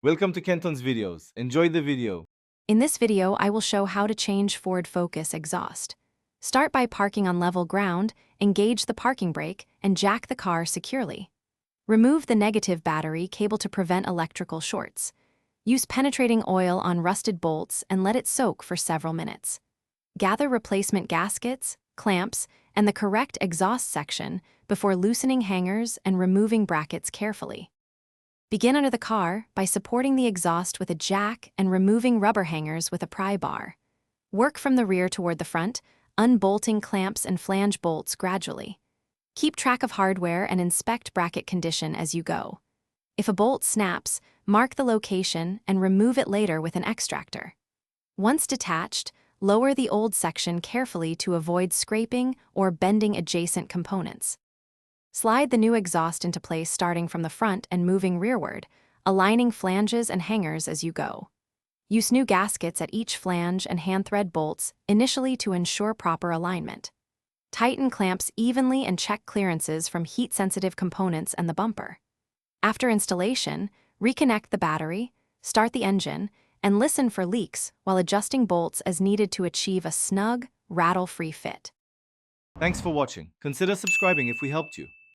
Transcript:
Welcome to Kenton's videos. Enjoy the video. In this video, I will show how to change forward focus exhaust. Start by parking on level ground, engage the parking brake, and jack the car securely. Remove the negative battery cable to prevent electrical shorts. Use penetrating oil on rusted bolts and let it soak for several minutes. Gather replacement gaskets, clamps, and the correct exhaust section before loosening hangers and removing brackets carefully. Begin under the car by supporting the exhaust with a jack and removing rubber hangers with a pry bar. Work from the rear toward the front, unbolting clamps and flange bolts gradually. Keep track of hardware and inspect bracket condition as you go. If a bolt snaps, mark the location and remove it later with an extractor. Once detached, lower the old section carefully to avoid scraping or bending adjacent components. Slide the new exhaust into place starting from the front and moving rearward, aligning flanges and hangers as you go. Use new gaskets at each flange and hand thread bolts initially to ensure proper alignment. Tighten clamps evenly and check clearances from heat-sensitive components and the bumper. After installation, reconnect the battery, start the engine, and listen for leaks while adjusting bolts as needed to achieve a snug, rattle-free fit. Thanks for watching. Consider subscribing if we helped you.